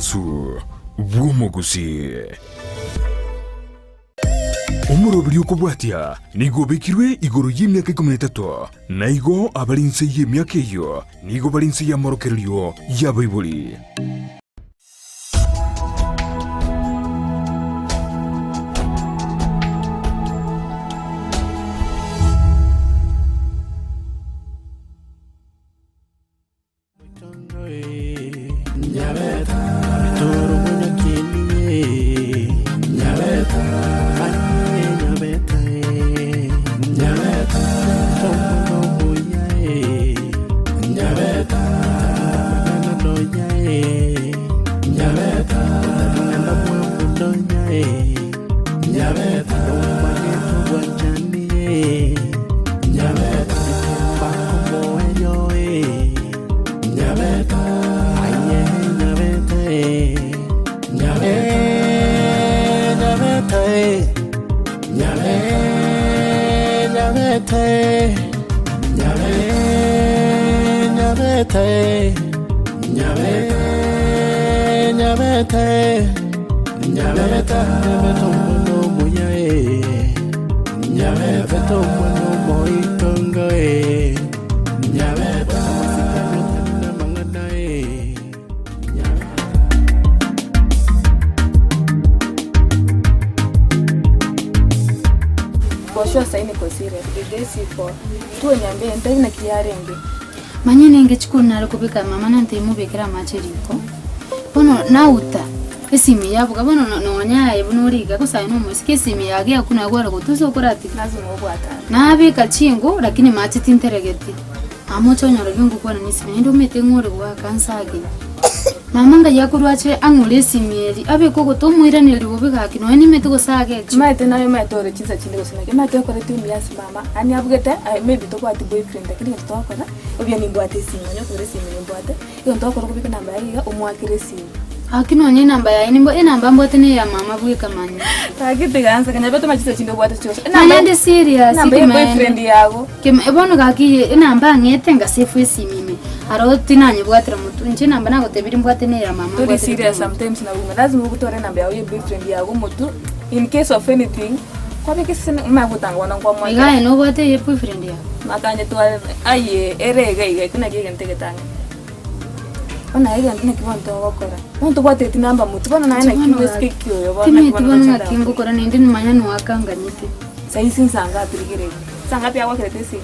Obumansu bw'omuguzi. Omurobiri okubwatya nigo bekirwe igoro y'emyaka 13 naigo abalinse y'emyaka eyo nigo balinse y'amorokereryo y'abaibuli. Manyene ngechikuna kubika mama nante mubekera macheriko. Bono nauta esimi yabo kabona nonyaye bunuriga kusaye no musike esimi yage akuna gwara kutuzo kurati lazima ubwata. Nabika chingo lakini machi tinteregeti. Amocho nyoro yungu kwa nisime ndo mete ngore bwa kansage. Mama nga yakurwache angule esimi abe koko to muira neli ubika kino ni mete gosage. Mate nayo matore chiza chinde gosinage mate ko reti miyasi mama ani abugete maybe to kwati boyfriend lakini to akora obya ni mbwate simu nyo kure simu ni mbwate iyo to akora kubika namba yaga umwakire simu akino nye namba ya nimbo namba mbote ne ya mama bwika manyo takite ganza kanya beto machiza chinde bwate chose namba ndi serious namba ya boyfriend yago kem ebono gaki namba ngete nga sefu esimime aro tinanye bwatira mutu nje namba nago tebiri mbwate ne ya mama bwate serious sometimes na woman lazima ukutore namba ya boyfriend yago mutu in case of anything kwa biki sene magutanga wana kwa mwa igaye no bwate ye boyfriend yago makanye to aye erega iga kuna gege ntegetanga ona iga ntikibanto bakora muntu bwate tinamba mutu bana naye nakiwesike kyo bona tibona kingo kora nindi nimanya no akanganyite saisi nsanga atirigere sanga pya wakere tesi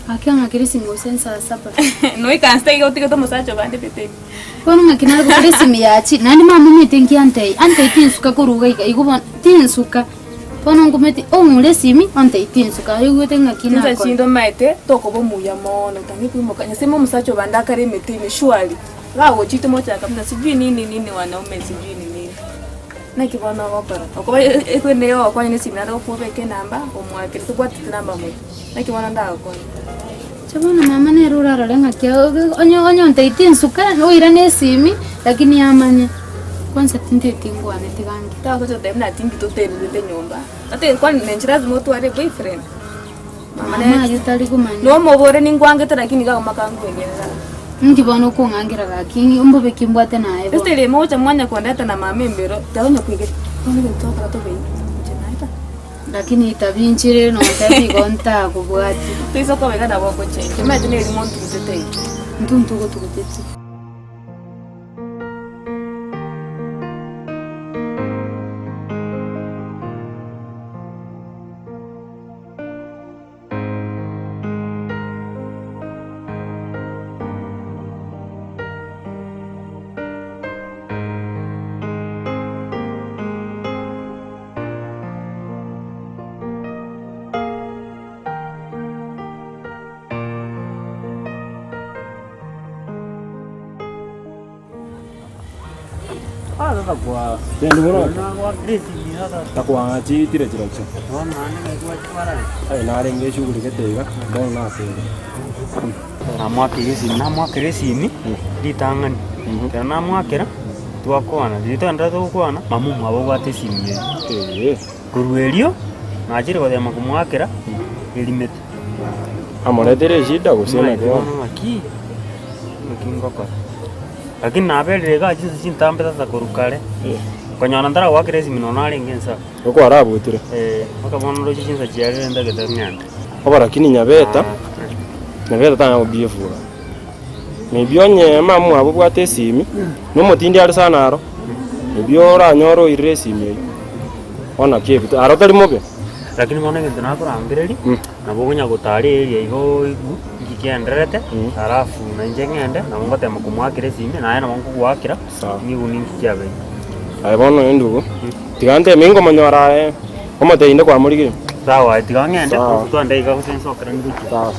akanga kirisi ngosensa sapa no ikansta iga utike to musacho bande pete bona ngakina ko kirisi miyachi nani mama mitenki ante tinsuka kuruga iga tinsuka bona ngumeti omule simi ante tinsuka yugute ngakina ko chindo maite toko bomuya mono tangi kumukanya simo musacho banda kare metime shwali lawo chito mocha kamna sijui nini wanaume sijui nini na kibona wakora okoba ekwene yo kwa nini simna ro kubeke namba omwakire tubwati namba mu na kibona ndako chabona mama ne rurara lenga kyo onyo ante tinsuka no ira ne simi lakini amanya kwanza tinte tingu ane tigangi ta ko chote mna tingi to tele de nyumba ate kwa nenchira zimoto are boyfriend mama yutali kumanya no mobore ningwange lakini ga makangu ngera ndibona ko ngangira gakingi umbo bekimbwate naye bo estele moja mwanya kwandata na mamembero taonyo kwige ono kutoka to bei jenaita lakini tabinchire no tabi gonta kubwati tizo ko vega na boko change imagine ni montu mtetei nduntu ko tukutete kwa tendo bora ta kwa chi tire tire cha ai na renge shughuli ketega bona na se na mwakire simi ditangani kana mwakira twakwana ditanda twakwana mamu mabo gwate simi kurwelio na jire kwa ya kumwakira elimete amone tere shida kusema kwa maki ngoko lakini nabelire ga jinsi cintambe sasa kurukare konyona ndara wakire simino nari ngensa uko arabutire wakabona ro cinsa ciarire ndagete ng'enda oba lakini nyabeta tanga obiefura nebionye mamu abo bwate simi nomotindi ari sana aro nebio oranyoro ire simi ona kebuto aro tari mobe lakini mona gento nakurambireri nabo gonya gutari area igo ngikenderete arafu na ngende na ngotema kumwakire simi naye na mongo gwakira nigu ningikiabe ai bono endugo tigante mingo manyora omoteinde kwa murigire sawa tigangende twande iga gusensokera nduki sawa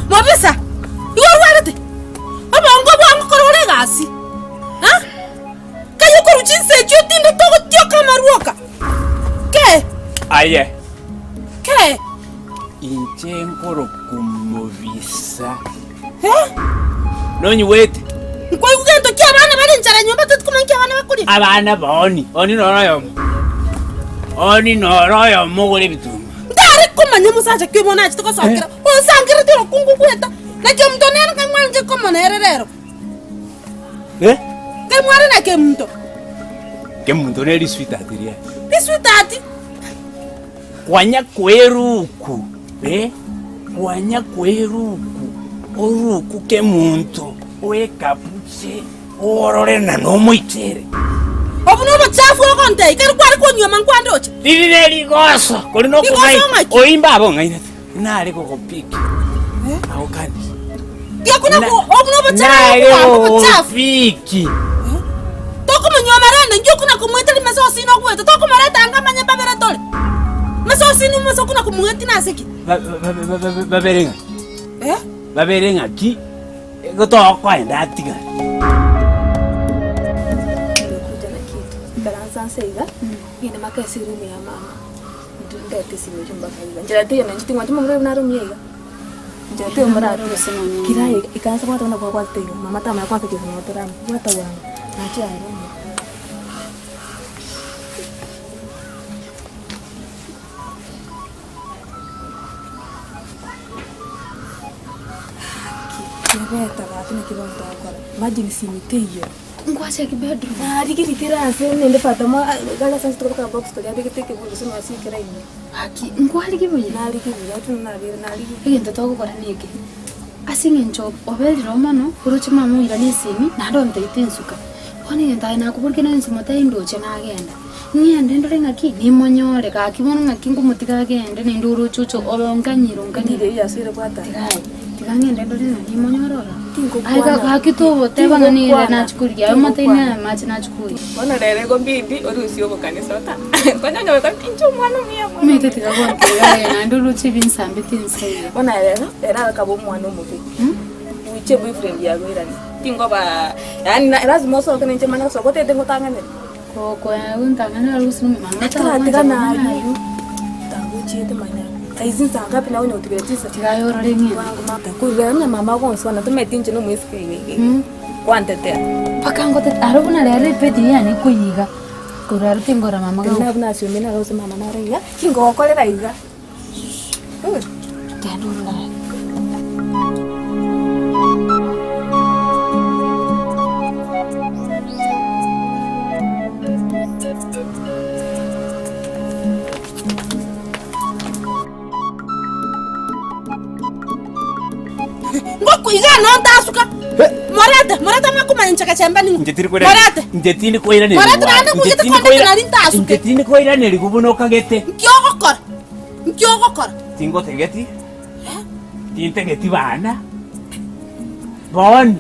Mobisa, you are worried. About go on Corolagasi. Huh? Can you go to say you didn't talk to your camera? Ke? Aye. Ke? Inchenkoro kumovisa. Nonyi wait. Kwa ugendo kia bana bali nchara nyumba tutukumankia bana bakuri. Abana baoni. Oni noroyo. Oni noroyo mogole bitu. Ndari kumanya musacha kwibona chitoko sakira. Osangira tiro kungu kweta. Na ke mto nene ke mwanje koma na herero. Ke mware na ke mto. Ke mto neli sweet atiria. Ni sweet ati. Kwanya kweruku. Kwanya kweruku. Oruku ke muntu. Oe kapuche. Orore na nomo itere. Obuno bachafu okonte kari kwari konyoma nkwandoche. Lili goso. Kuri no kunai. Oimba abo ngaina. Nari ko kopiki. Aho kandi. Ya kuna ko obuno bachafu. Fiki. Toko mnyoma rende njo kuna kumweta limeso sino kweta. Toko mareta angamanya babera tole. Meso sino meso kuna kumweta na seki. Baberenga. Baberenga ki. Goto kwa ndatiga. Seiga ina makasi rumi ya mama ndete simu chumba kaiga njate yo nanjiti ngwati mumre na rumi yega njate yo mara kira ikansa kwa tona kwa tego mama tama ya kwanza kizima motora wata wangu nachi ya rumi kibeta watu na kibonto kwa maji nisimiteyo ngwacha kibedroom digitira ase nende fatama gala sansi toka box to yabe kiteke bulu sima sikira ine haki ngwali kibuye nali kibuya tunabira nali egento togokora niki asingencho obeli romano uruchi mamu ira nisimi nando ntaitensuka oni ntai nakuburkina nsumata indoche nagenda ngende ndore ngaki nimonyore kakibona ngaki ngumutika agende ninduru chucho olonganyiro nganyire yasire kwata tigangende ndore nimonyorora aiga kakito teba nani na chukuri ayo mataina machi na chukuri bona rere go bindi orusi obo kanisa ta konya nyawe kan pincho mwana miya mete tigagon tigaye na nduru chibinsambe tinsai bona rere era kabo mwana omuke uche boyfriend yago irani tingo ba yani lazima so kana nche mana so kote tengo tangane ko ya untangana rusi mama ta na ayu tango chete mana aizi sanga pina wone utigetisa tigayo rorengi wangu mata kuiga mama gonso na tumetinje no mwesike iwe kwantete pakangote arabuna rere pedi yani kuyiga kurara tingora mama ga na buna sio mina rose mama na reiga kingo kolera iga tandula kuigana ndasuka. Marata makumanya nchaka chamba ni. Njetiri kwira. Njetini kwira ni. Njetini kwira ni likubuno kagete. Nkyogokora. Tingo tegeti. Tintegeti bana. Boni.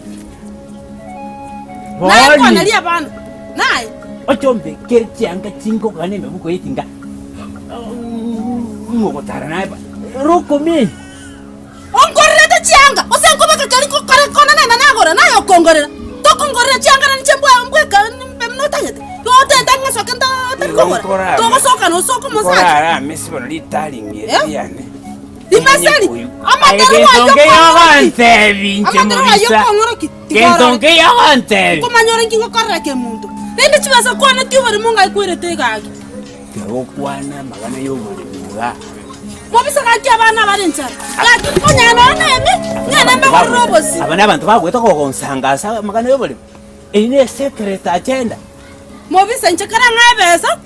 Naye kwa nalia bana. Naye. Ochombe kerchanga chingo kane mebuko yitinga. Ngokotara naye ba. Roko me. Ongorera chianga. Osengoba kali ko kona na nagora nayo kongorera. To kongorera chianga na nchembwa mbweka mnotanyete. Yo tenda ngasoka ndakongora. To gosoka no soko mosa. Ora mesi bona litalingi yani. Dimeseli. Amadero yagante vinche mobisa. Kentonge yagante. Komanyora ngingo korra ke muntu. Nende chibasa kwana tubare munga ikwirete gaki. Gawo kwana magana yo muri muga. Mobisa gaki abana bari ntsara. Gaki konyana neme. Nyana mbe robosi. Abana abantu bagweta ko konsangasa magana yo bari. Ine secret agenda. Mobisa nchikara ngaibesa.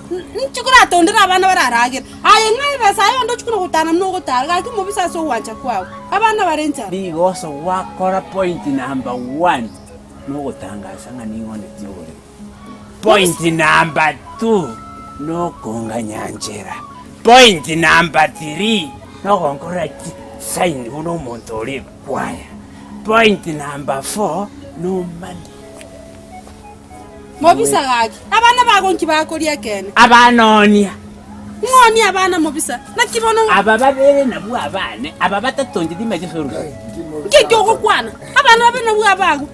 Nchikura tondera abana bararagira. Aye ngaibesa ayo ndo chikuna kutana mno kutara. Gaki mobisa so wancha kwao. Abana bari ntsara. Bigoso wakora point number 1. No gutangasa ngani ngone tiore. Point number 2. No konga nyanjera. Point number 3. No konkora sign uno montore kwaya. Point number 4. No money. Mobisa gaki. Abana bagonki bakoria kene. Abanonia. Ngoni abana mobisa. Nakibono. Abababere nabu abane. Ababata tonje dimeje soru. Ngikyo kokwana. Abana babe nabu abago.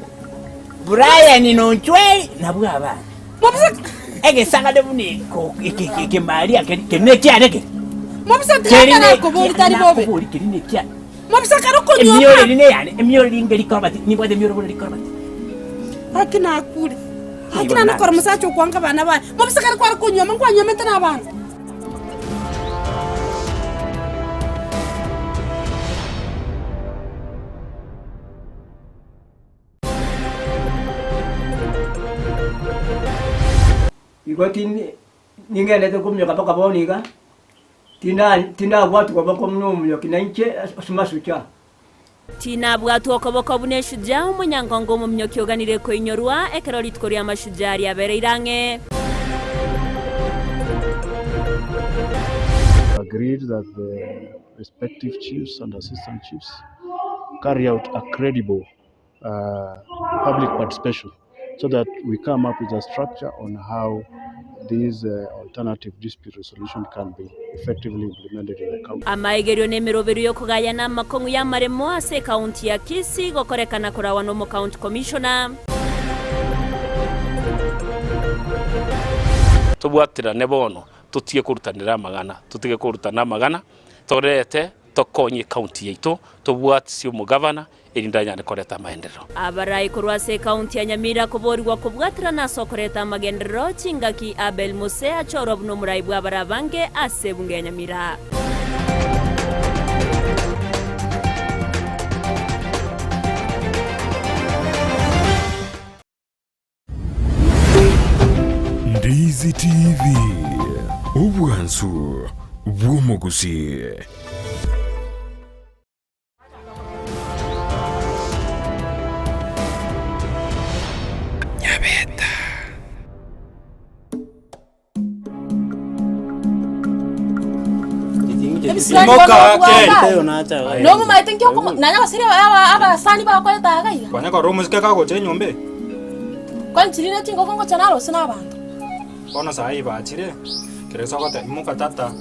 Brian no chwe nabu abane. Mobisa ege sanga de buni ko ke Maria ke ne kya ne ke. Mobisa tena ko boli tari bobe. Boli ke ne kya. Mobisa karo ko nyoka. Emiori ne yani emiori ngeli korabati ni bode emiori boli korabati. Akina akure. Akina na korma sacho kwanga bana bana. Mobisa karo ko nyoma kwa nyoma tena bana. Igoti ningelete kumyo kapaka boniga. Tina watu kwa bako mnumyo kinanche asumasucha. Tina bwatu okoboko bune shuja umunyangongo mu myoki oganire ko inyorwa ekero litkoria amashujari abere irange. Agreed that the respective chiefs and assistant chiefs carry out a credible public participation so that we come up with a structure on how these alternative dispute resolution can be effectively implemented in the county. Amaigerio nemerobero yokugayana makongu ya maremo ase county ya Kisii gokorekana kurawa no county commissioner. Tubwatira nebono tutige kurutanira magana tutige kurutana magana torete tokonye county yetu tubwatsi umugavana erindanya ne koreta maendeleo abarai kurwase county ya Nyamira kuborirwa kubwatira na sokoreta magendeleo chingaki Abel Mose achoro buno muraibu abarabange asebunge ya Nyamira. Ndizi TV ubwansu bw'umuguzi. Nyabeta Moka ke nacha. No mu mai tengyo ko nanya basiri aba sani ba ko ta ga ya. Kwanya ko romo sika ka ko che nyombe. Kwan chirina tingo ko chanalo sina bantu. Ona sai ba chire. Kire so ko te moka tata.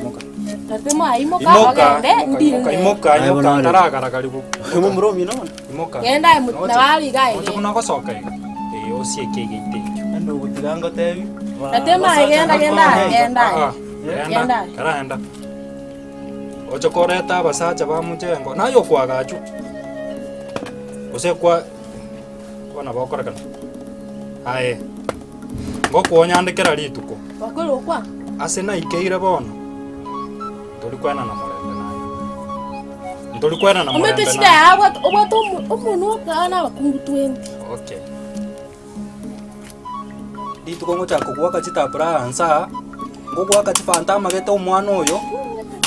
Moka. Tatemo ai moka ogende ndi. Moka tara kara karibu. Mu mromi no. Moka. Yenda mu na wali gai. Ocho kuna ko soka. Osie ke ge te. Ando gutiranga tevi. Tatemo genda. Yenda, karanda. Ocho koreta basacha ba mujengo. Nayo kwa gachu. Ose kwa bana bakora kana. Aye. Ngoko nyandikira rituko. Bakoro kwa. Ase na ikeire bono. Tulikwena na morembe nayo. Tulikwena na morembe. Umete shida yawa obato umuntu kana bakungu 20. Okay. Rituko ngocha kugwa kachita bra ansa. Ngoko akati fanta magete omwana oyo.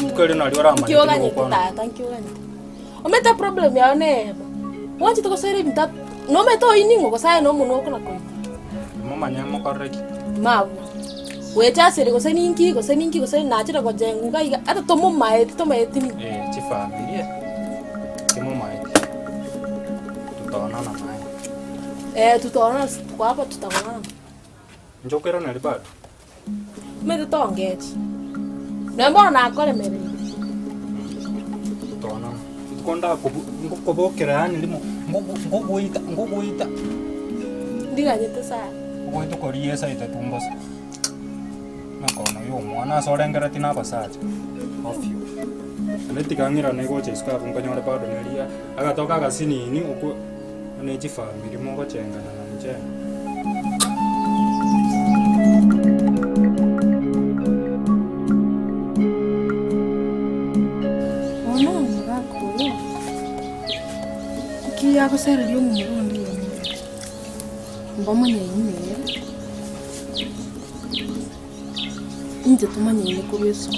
Mukere nali ora amani. Thank you. Ometa problem ya ne. Wanchi to kosere binta. No meto iningo kosaye no muno kuna ko. Mama nyamo korreki. Mawu. Wecha sere koseninki nachira ko jengu ga ata to mo maeti ni. Ci familia. Kimo mai. Tutaonana naye. Tutaonana kwa hapa tutaonana. Njokero na ribado. Mede tongechi. Na mbona na akole mere. Tutaonana. Tukonda kubokera yani ndimo ngogoita. Ndira nyete sa. Ngoito koriye sa itatumbosa. Nakono yo mwana sorengera tina basaje. Ofio. Netikangira nego cheska kunkanyore bado neria. Agatoka agasinini uko neji family mo bacengana na mje. Ono ngakolo. Kiya ko sere lyo mu murundi yo. Mbamanya yimere. Inje tumanye ne ko besu.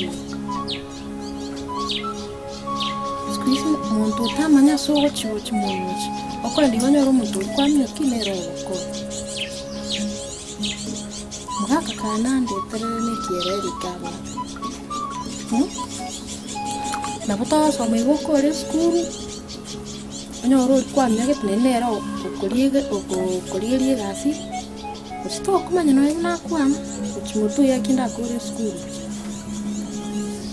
Muntu utamanya sogo chiwo chimuyochi okola ndibanyora omuntu kwamya kinero oko mwaka kana ndeterere nekiereri kaba nabuta soma igokore skuru anyoro kwamya getinenera okoriege gasi usito kumanya no ina kwama chimutu yakinda kore skuru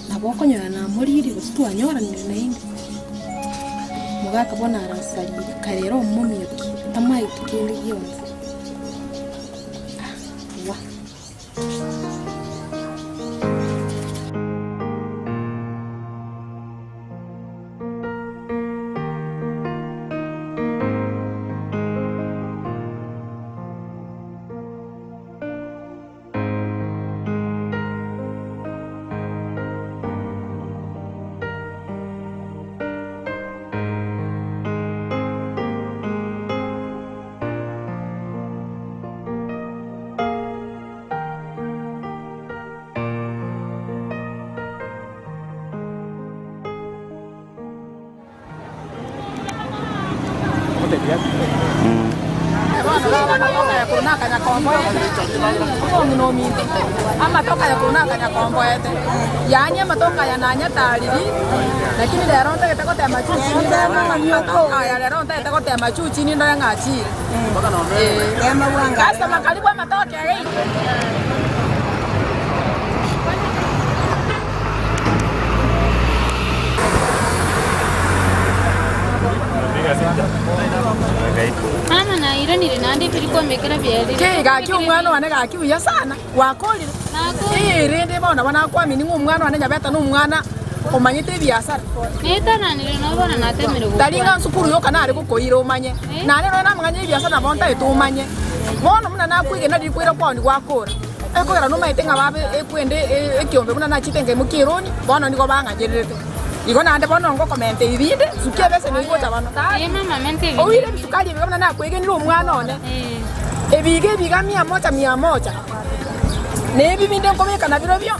nabokonyora na muriri usito anyora ninde mugakabona arasari karero mumyoki tamaye tukende yonse wa amatoka ya kunakanya komboete yanye matoka ya nanya tariri lakini lero nte kete machuchi ni matoka ya lero nte kete machuchi ni ndo ngachi kama wanga kasa makalibu matoka hii Mama na ira ni nande piriko mekera byeri. Ke ga ki umwana wane ga ki uya sana. Wakolira. Rende bona bana kwa mini umwana wane nyabeta no umwana omanyete byasara. Eta nani no bona natemere go. Dalinga nsukuru yo kana ari gukoira umanye. Nane no namanganye byasara bonta etumanye. Bona muna nakwige na dikwira kwa ndi gwakora. Ekora no maite ngababe ekwende ekiombe muna na chitenge mukironi bona ndiko bangajerete. Iko nande bono ngo comment ibinde sukia bese no igo tabano. Mama mente. Oire bisukali bigana na kwege ndiro umwana one. Ebige bigamia 100. Nebi binde nkomeka na biro byo.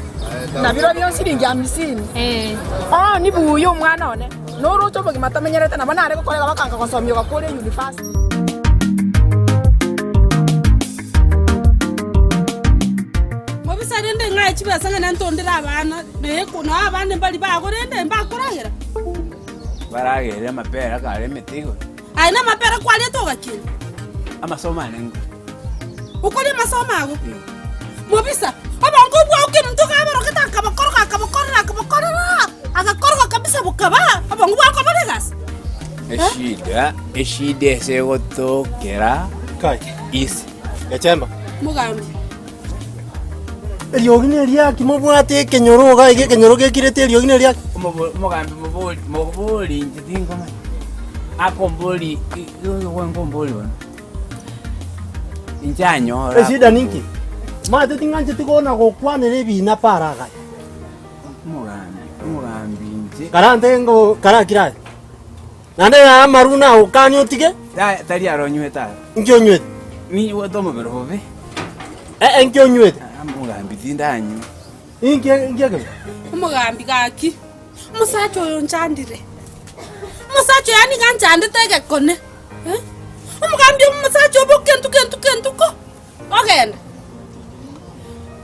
Na biro byo siringi 50. Ni buyo umwana one. No rocho bogi matamenyerete na bana ari gukorera bakanga konsomyo gakore university. Mobisarende ngai chibasanga nantondera abana beko no abane bali bagorende mbakoragera. Baragere mapera kare metigo. Aina mapera kwali togakira. Amasoma nengo. Ukole masoma ago. Mobisa, abango bwa uke mtu kabaro kita kabakora. Agakora kabisa bukaba. Abango bwa kabare gas. Eshida segotokera. Kai. Isi. Gachemba. Mugambi. Eliogine ria kimobwate kenyoro ga kenyoro gekirete eliogine ria mugambi moboli ndingo ma. Akomboli ngomboli wana. Injanyora. Eshida ninki. Mate tinganje tikona gokwanere bina paraga. Mugambi nje. Karante ngo karakira. Nande ya maruna ukanyo tige? Tari aronyweta. Nkyo nywet. Ni wotomo berobe. Nkyo nywet. Mugambi tindanyu. Inke Mugambi gaki. Musacho yo nchandire. musacho yani kanjande tege kone umugambi musacho obokentu ko ogenda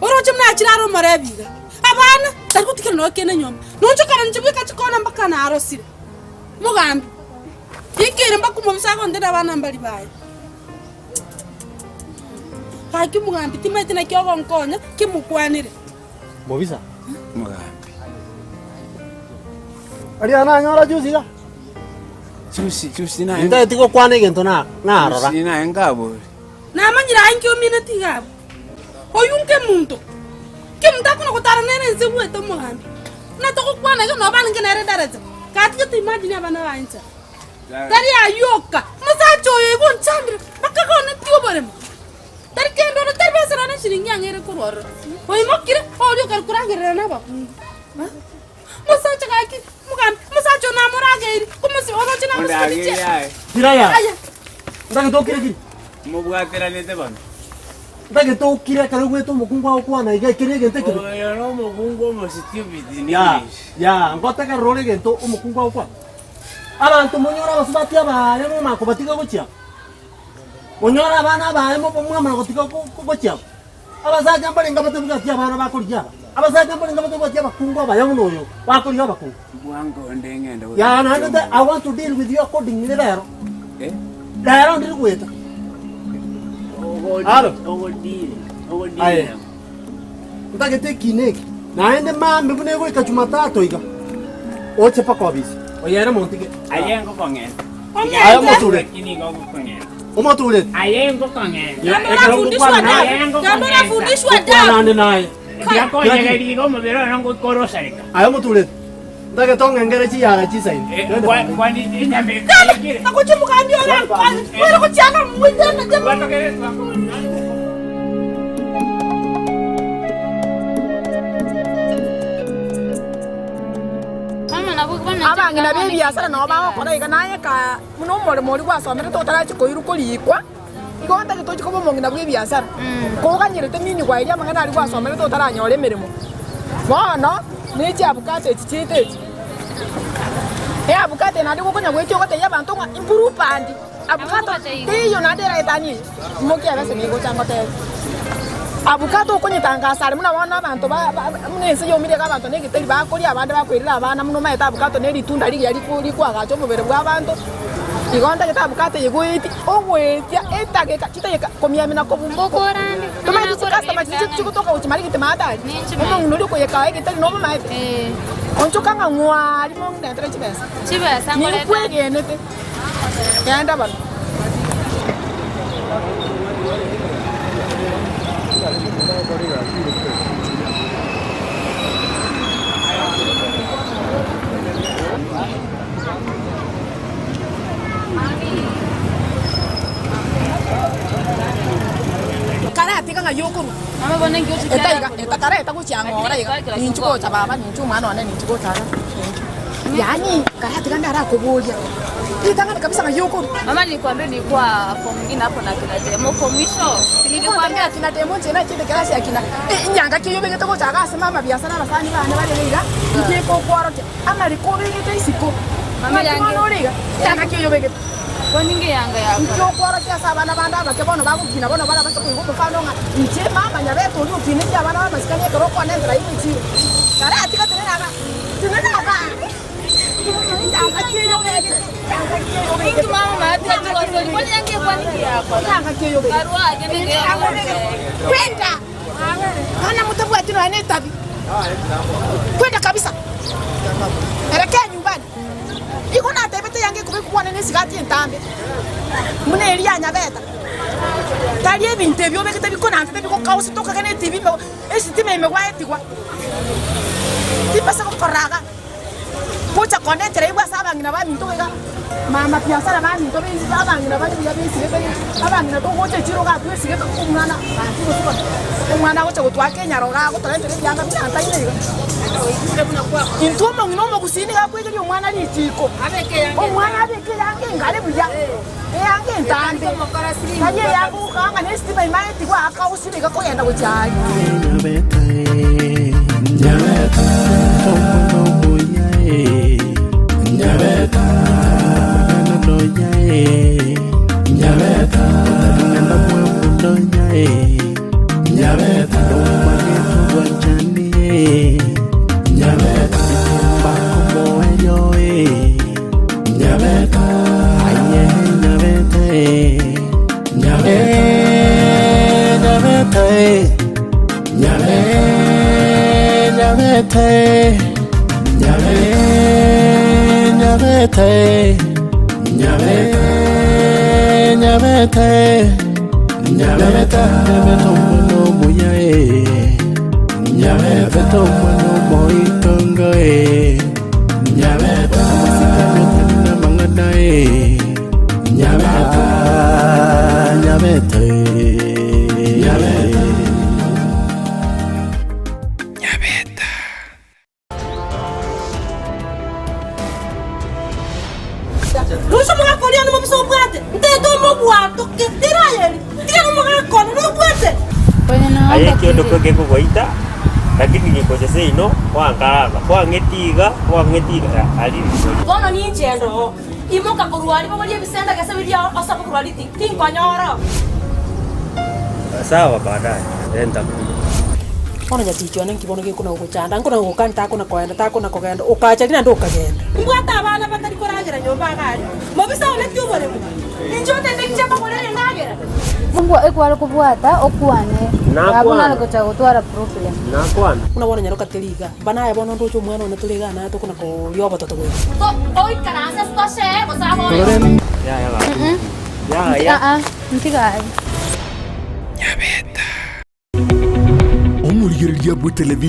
oroche mnachiraro marebiga abana tarukutikira no kene nyoma noncho kana njibika chikona mpaka na arosire mugambi ikire mbakumo msako ndenda abana mbali baye haki mugambi timete na kyogo nkonya kimukwanire Mobisa mugambi ari ana nyora jusiga Chusi na nda tiko kwane gento na arora Chusi na ngabo namanyira anki ominati gabo oyunke muntu kimta kuna kutara nene nsebu eto mugambi na to kwana ke no bana ngenere daraja kati ke imagine abana bancha tari ayoka musacho yego nchandre bakakona tiobore tari kendo na tari basara na shiringi angere kuroro oyimokire olio kalkurangere na bakungu musacho kaki mugambi musacho na murageri kumusi oroche na musacho diraya ndage to kire mubwatira nete bana ndage to kire kare gweto mukungwa okwana ige kire gente kire oyo no mugungo mo stupid ni ya ngota ka role gento umukungwa okwa abantu munyora basubati abale mu mako batika gochya munyora abana bae mu mwana gotika gochya abazaja mbalenga batebuga tia abana bakolya abazaja mbalenga batebuga tia bakungwa bayono oyo bakolya bakungwa bwango ndengenda ya na I want to deal with you according to lero lero ndiri kweta alo aye ndagete kineki naende mambe bune go ikachumatatu iga oche pa kwa bisi oyere montike ayengo kongenda ayo motule kini go kongenda umotule ayengo kongenda Kamera fundishwa dawa nande naye yako yegerigo mubero ngo korosarika ayo motule ndage tonga ngere chi yara chi sai kwani nyambe akuchi mugambi ora kwani wera kuchanga mwidana jamaa kere abangina bebiasara nabo bagokora iga naye ka muno omoremo ori gwasomere totarachikoiru korikwa igonta gitochi koba omong'ina bwa ebiasara koganyerete mini gwairi amang'ana ari gwasomere totaranyora emeremo bono nechi abukate echi chiete echi abukate nandi gokonya gwetia ogoteiya abanto ng'a improvement abukato tiyo nandi eraetani moki abese nigochangotebe abukato okonyetangasa ari muna bono abanto muna ense yomirega abanto negiteri bakori abande bakoirera abana muno maete abukato neritunda rigia rikwagacha omobere bwa abanto igonta geta abukato yegoeti ogwetia etageka chitageka komiamina kobumboko tomaiti chikastama chikutoka uchimari gitematari omong'ina ori okoyeka egiteri nobo maete onchokanga ng'wari mong'ina chibesa nikwegenete genda bano karate kanga yokuru mama bone ngyo eta karate kuchangora iga ninchuko cha baba ninchu mwana wane ninchuko tara yani karate kanga ara kuboja itanga kabisa nga yokuru mama nilikwambia nilikuwa form nyingine hapo na kina demo komisho nilikwambia kina demo tena chinde klasi akina nyanga kiyo bege to cha gasa mama biasana basani bana bale leira ikeko kworote ama rikobe ngete isiko mama yange noriga nyanga kiyo bege kwaninge yanga yako njo kworote asabana banda bakebono bakukina bono bana basako yuko fanonga nche mama nyabeto uri ukine ya bana basikanye kero kwa nendra ichi karate katena aga tunana Ingi mama mati atuwa soli kwani yange kwaninge yako Karua agende kwenda hana mutabu atino ane tabi kwenda kabisa elekea nyumbani iko na tebete yange kubikuwa nene sigati entambe mune elia nyabeta tali ebinte byo bekete bikona ante biko kausi toka kane tv me esitime me waetikwa tipasa ko koraga pocha konentere ibwa saba ngina ba minto ga mama piasara ba minto be saba ngina ba ya be sire be aba ngina to goche chiro ga tu sire to umwana ko siko umwana goche gutwa Kenya roga go talentere byanga byanta ine intuma ngino mo kusini ga kwege umwana ari chiko umwana abeke yange ngale buya yange ntande kanye yangu kanga nestima imaiti kwa aka usibika ko yenda gucyanye Nyabeta Luso mga koreano mo biso brate. Nteto mo buato ke tiraye. Tira mo mga kono no brate. Aye kiondo koge ko goita. Lakini ni koje seino wangala wangetiga ali. Bono ni njendo. Imoka kuruali mo bali bisenda ka sabiria osapo kuruali tin konyoro. Sawa baadaye. Enda Ona nyaticho nanki bono ke kuna ukuchanda nkuna ukanta kuna kwenda ta kuna kogenda ukacha dina ndo kagenda. Mbwata abana batari koragira nyomba gari. Mo bisa ole tubore. Injote ndikchapa kolere ngagera. Mungu ekwala kubwata okwane. Abuna lokocha gutwara problem. Nakwana. Unabona nyaroka teliga. Bana ya bono ndocho mwana ona tuliga na to kuna ko yoba toto gwe. To oi karasa stoshe bosamo. Ya. Ntiga. Omuliro lya bwe television